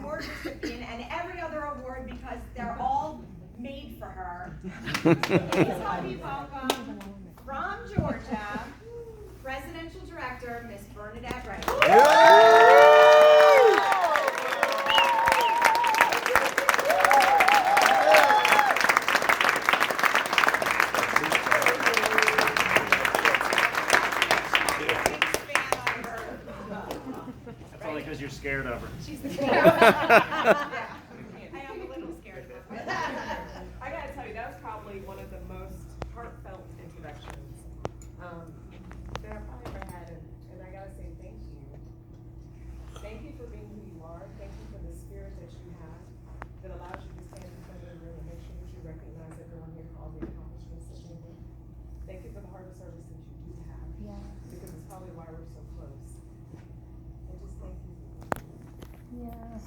award recipient and every other award because they're all made for her. Please help me welcome from Georgia, Presidential Director, Miss Bernadette Wright. Because you're scared of her. She's scared. Yeah. I am a little scared of her. I gotta tell you, that was probably one of the most heartfelt introductions that I've probably ever had, and I gotta say thank you. Thank you for being who you are. Thank you for the spirit that you have that allows you to stand in front of the room and make sure that you recognize everyone here for all the accomplishments that you do. Thank you for the heart of service that you do have. Yeah. Because it's probably why we're so close. And just thank you. Yes.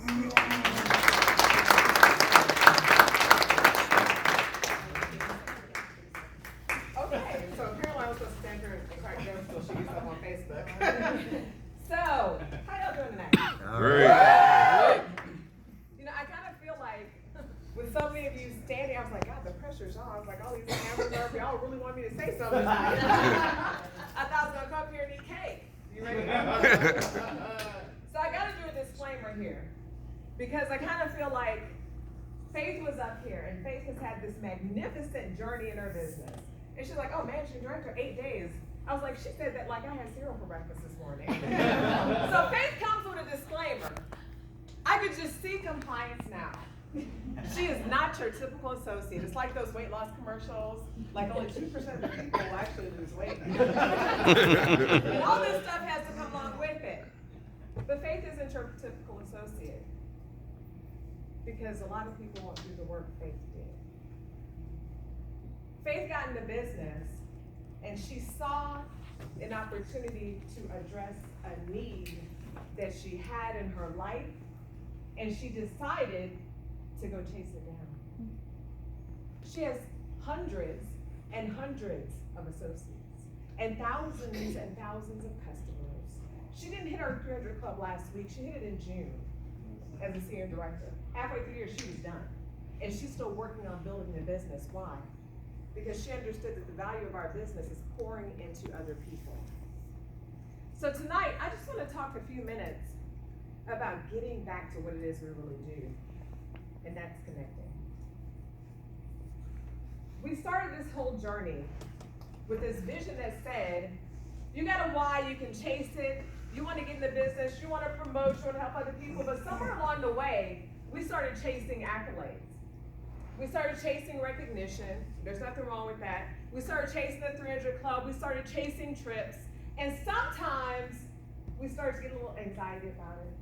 Okay, so Caroline was supposed to stand here and crack jokes until she gets up on Facebook. So, how y'all doing tonight? Great. You know, I kind of feel like with so many of you standing, I was like, God, the pressure's on. I was like, all these cameras are, y'all really want me to say something tonight. I thought I was going to come up here and eat cake. You ready? So I got to do a disclaimer here because I kind of feel like Faith was up here and Faith has had this magnificent journey in her business. And she's like, oh, managing director, 8 days. I was like, she said that like I had cereal for breakfast this morning. So Faith comes with a disclaimer. I could just see compliance now. She is not your typical associate. It's like those weight loss commercials. Like only 2% of the people will actually lose weight. And all this stuff has to come along with it. But Faith isn't your typical associate. Because a lot of people won't do the work Faith did. Faith got into business and she saw an opportunity to address a need that she had in her life, and she decided to go chase it down. She has hundreds and hundreds of associates and thousands of customers. She didn't hit her 300 club last week. She hit it in June as a senior director. Halfway through the year, she was done. And she's still working on building the business. Why? Because she understood that the value of our business is pouring into other people. So tonight, I just want to talk a few minutes about getting back to what it is we really do, and that's connecting. We started this whole journey with this vision that said, you got a why, you can chase it, you want to get in the business, you want to promote, you want to help other people, but somewhere along the way, we started chasing accolades. We started chasing recognition. There's nothing wrong with that. We started chasing the 300 Club. We started chasing trips. And sometimes we started to get a little anxiety about it.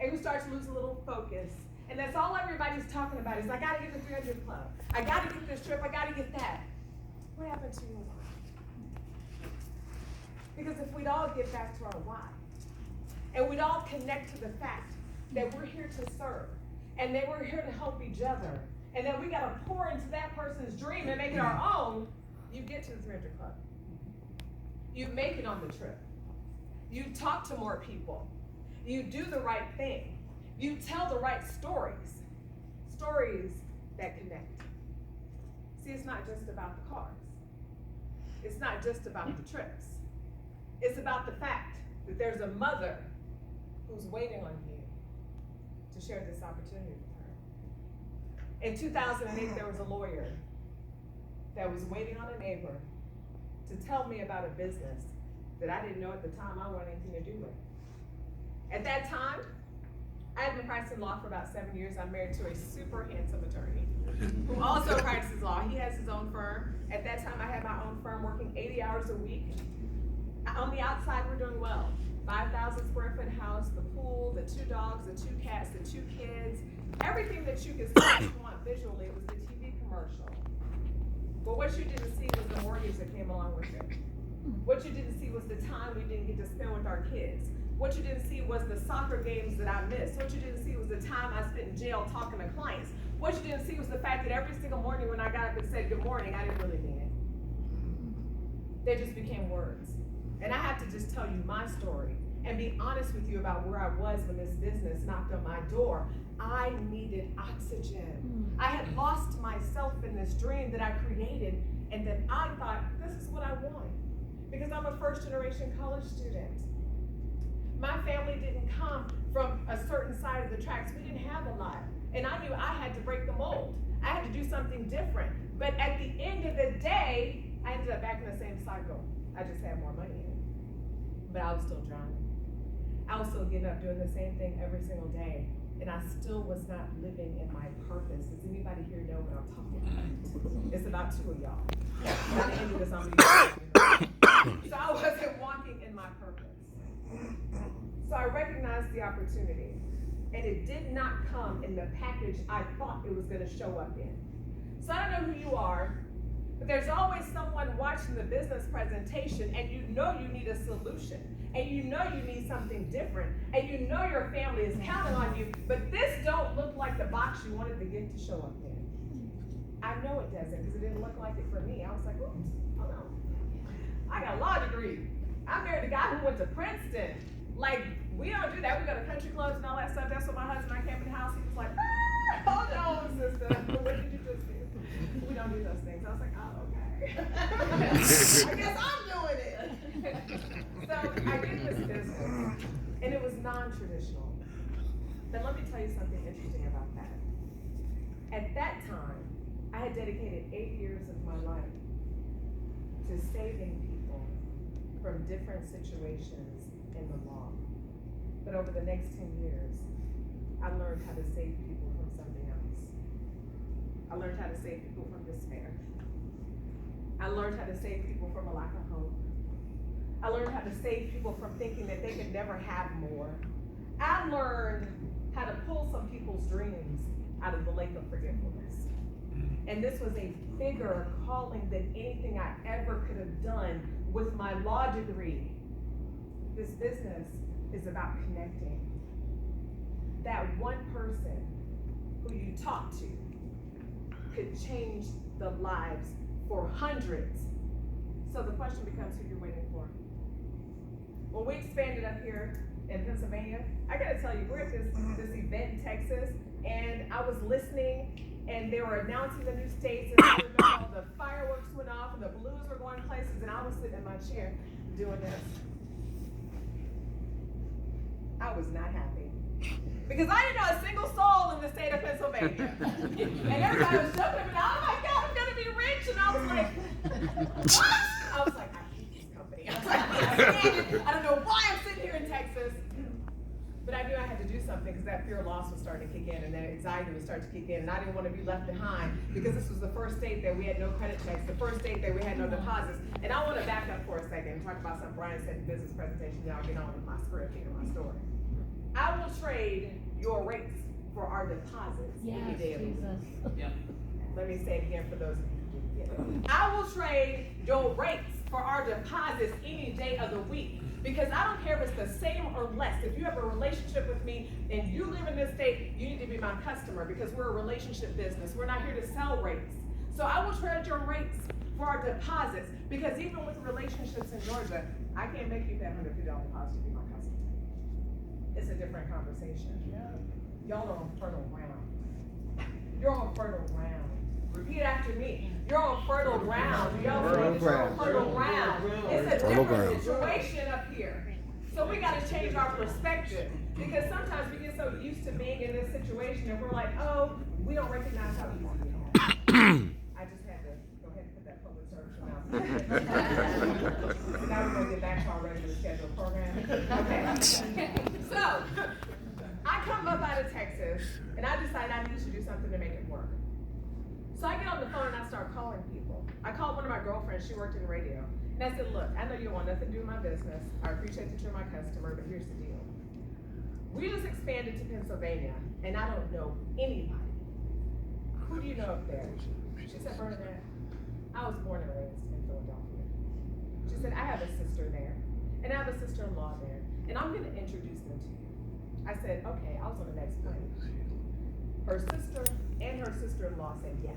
And we started to lose a little focus. And that's all everybody's talking about is, I got to get the 300 Club. I got to get this trip. I got to get that. What happened to your why? Because if we'd all get back to our why, and we'd all connect to the fact that we're here to serve, and that we're here to help each other, and then we got to pour into that person's dream and make it our own, you get to the 300 Club. You make it on the trip. You talk to more people. You do the right thing. You tell the right stories. Stories that connect. See, it's not just about the cars. It's not just about the trips. It's about the fact that there's a mother who's waiting on you to share this opportunity with her. In 2008, there was a lawyer that was waiting on a neighbor to tell me about a business that I didn't know at the time I wanted anything to do with. At that time, I had been practicing law for about 7 years. I'm married to a super handsome attorney who also practices law. He has his own firm. At that time, I had my own firm working 80 hours a week. On the outside, we're doing well. 5,000 square foot house, the pool, the 2 dogs, the 2 cats, the 2 kids, everything that you could see if you want visually. It was the TV commercial. But what you didn't see was the mortgage that came along with it. What you didn't see was the time we didn't get to spend with our kids. What you didn't see was the soccer games that I missed. What you didn't see was the time I spent in jail talking to clients. What you didn't see was the fact that every single morning when I got up and said good morning, I didn't really mean it. They just became words. And I have to just tell you my story and be honest with you about where I was when this business knocked on my door. I needed oxygen. I had lost myself in this dream that I created, and that I thought, this is what I want. Because I'm a first-generation college student. My family didn't come from a certain side of the tracks. We didn't have a lot. And I knew I had to break the mold. I had to do something different. But at the end of the day, I ended up back in the same cycle. I just had more money in it. But I was still drowning. I was still getting up doing the same thing every single day. And I still was not living in my purpose. Does anybody here know what I'm talking about? It's about two of y'all. By the end of this, I'm gonna be so I wasn't walking in my purpose. So I recognized the opportunity. And it did not come in the package I thought it was gonna show up in. So I don't know who you are, but there's always someone watching the business presentation, and you know you need a solution, and you know you need something different, and you know your family is counting on you, but this don't look like the box you wanted the gift to show up in. I know it doesn't, because it didn't look like it for me. I was like, oops, hold on. I got a law degree. I married a guy who went to Princeton. Like, we don't do that. We go to country clubs and all that stuff. That's what my husband, I came in the house, he was like, hold on, sister. What did you just do? We don't do those things. I was like, oh, okay. I guess I'm doing it. So I did this business, and it was non-traditional. But let me tell you something interesting about that. At that time, I had dedicated 8 years of my life to saving people from different situations in the law. But over the next 10 years, I learned how to save people from something else. I learned how to save people from despair. I learned how to save people from a lack of hope. I learned how to save people from thinking that they could never have more. I learned how to pull some people's dreams out of the lake of forgetfulness. And this was a bigger calling than anything I ever could have done with my law degree. This business is about connecting. That one person who you talk to could change the lives for hundreds. So the question becomes who you're waiting for. When we expanded up here in Pennsylvania, I gotta tell you, we're at this event in Texas, and I was listening, and they were announcing the new states, and I remember all the fireworks went off, and the balloons were going places, and I was sitting in my chair doing this. I was not happy. Because I didn't know a single soul in the state of Pennsylvania. And everybody was jumping up and, oh my God, I'm gonna be rich. And I was like, what? I was like, I hate this company. I was like, I can't stand it. I don't know why I'm sitting here in Texas. But I knew I had to do something because that fear of loss was starting to kick in, and that anxiety would start to kick in, and I didn't want to be left behind because this was the first state that we had no credit checks, the first state that we had no deposits. And I want to back up for a second and talk about something Brian said in business presentation, then I'll get on with my script here, my story. I will trade your rates for our deposits any day of the week. Yeah. Let me say it again for those of you who didn't get it. I will trade your rates for our deposits any day of the week. Because I don't care if it's the same or less. If you have a relationship with me and you live in this state, you need to be my customer because we're a relationship business. We're not here to sell rates. So I will trade your rates for our deposits because even with relationships in Georgia, I can't make you that $150 deposit to be my customer. It's a different conversation. Y'all are on fertile ground. You're on fertile ground. Repeat after me. You're on fertile ground. You're on fertile ground. It's a different situation up here. So we got to change our perspective because sometimes we get so used to being in this situation and we're like, oh, we don't recognize how easy we have. I just had to go ahead and put that public service announcement. So now we're going to get back to our regular scheduled program. Okay. So I come up out of Texas and I decide I need to do something to make it work. So I get on the phone and I start calling people. I called one of my girlfriends, she worked in radio. And I said, look, I know you want nothing to do with my business. I appreciate that you're my customer, but here's the deal. We just expanded to Pennsylvania and I don't know anybody. Who do you know up there? She said, Bernadette, I was born and raised in Philadelphia. She said, I have a sister there and I have a sister-in-law there and I'm gonna introduce them to you. I said, okay, I was on the next plane. Her sister and her sister-in-law said yes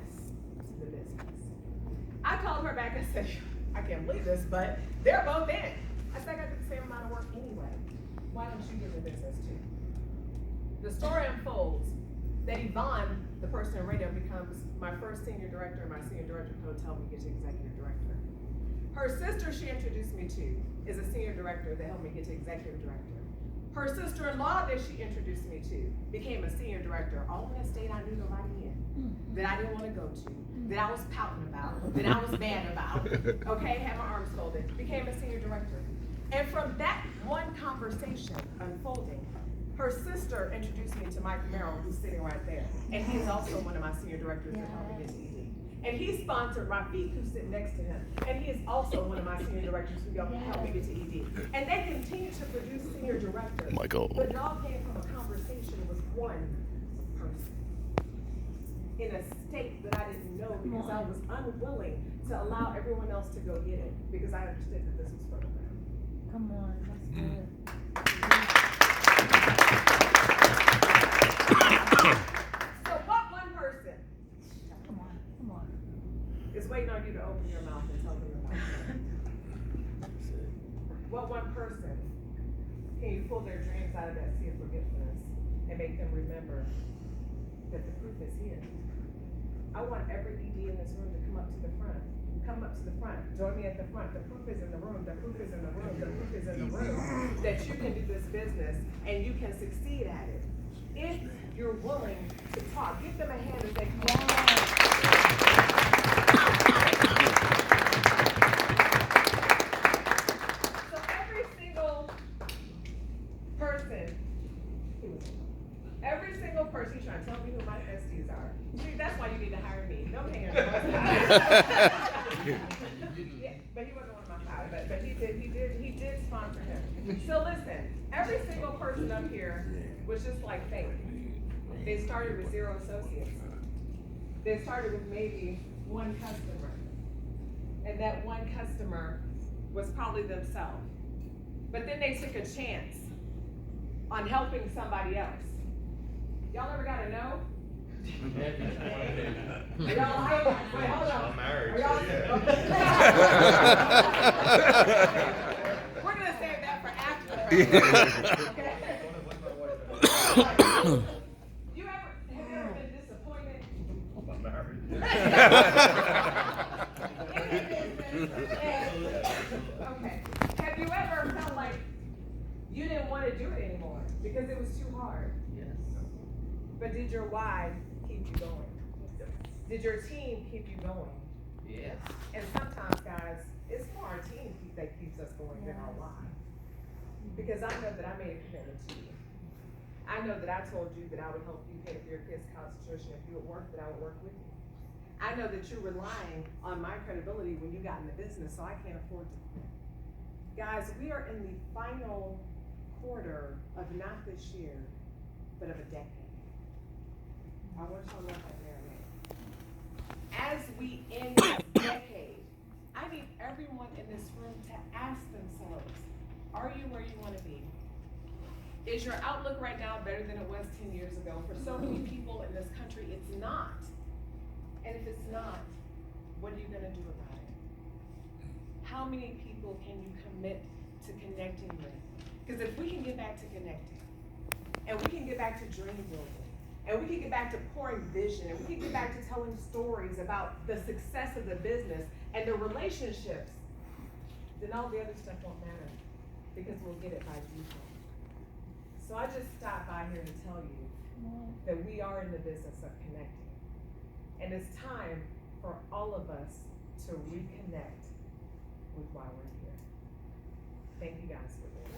to the business. I called her back and said, I can't believe this, but they're both in. I said, I got to do the same amount of work anyway. why don't you get in the business too? The story unfolds that Yvonne, the person in radio, becomes my first senior director, and my senior director coach helped me get to executive director. Her sister she introduced me to is a senior director that helped me get to executive director. Her sister-in-law that she introduced me to became a senior director, all in a state I knew nobody in, that I didn't want to go to, that I was pouting about, that I was mad about, okay, had my arms folded, became a senior director. And from that one conversation unfolding, her sister introduced me to Mike Merrill, who's sitting right there. And he's also one of my senior directors that helped me get to ED. And he sponsored Rafiq, who's sitting next to him. And he is also one of my senior directors who helped me get to ED. And they continue to produce senior directors. Michael. But it all came from a conversation with one person in a state that I didn't know because I was unwilling to allow everyone else to go get it because I understood that this was for them. Come on, that's good. So what one person Come on. is waiting on you to open your mouth and tell them about it? What one person can you pull their dreams out of that sea of forgetfulness and make them remember that the proof is here? I want every ED in this room to come up to the front. Come up to the front. Join me at the front. The proof is in the room. The proof is in the room. The proof is in the room that you can do this business and you can succeed at it. If you're willing to talk, give them a hand as they come. So every single person, he's trying to tell me who my SDs are. See, that's why you need to hire me. No hands. Yeah, but he wasn't one of my five, but he did sponsor him. So listen, every single person up here was just like Faith. They started with 0 associates. They started with maybe one customer. And that one customer was probably themselves. But then they took a chance on helping somebody else. Y'all ever got a no? Y'all, wait, hold on. I'm married. Are y'all, so We're gonna save that for after. Okay? Have you ever been disappointed? I'm married. Okay. Have you ever felt like you didn't want to do it anymore because it was too hard? Yes. But did your why keep you going? Did your team keep you going? Yes. And sometimes, guys, it's more our team that keeps us going than our why. Because I know that I made a commitment to you. I know that I told you that I would help you pay for your kids' college tuition. If you would work, that I would work with you. I know that you're relying on my credibility when you got in the business, so I can't afford to quit. Guys, we are in the final quarter of not this year, but of a decade. I want y'all to let that marinate. As we end this decade, I need everyone in this room to ask themselves, are you where you want to be? Is your outlook right now better than it was 10 years ago? For so many people in this country, it's not. And if it's not, what are you going to do about it? How many people can you commit to connecting with? Because if we can get back to connecting, and we can get back to dream building, and we can get back to pouring vision, and we can get back to telling stories about the success of the business and the relationships, then all the other stuff won't matter because we'll get it by default. So I just stopped by here to tell you that we are in the business of connecting. And it's time for all of us to reconnect with why we're here. Thank you guys for being here.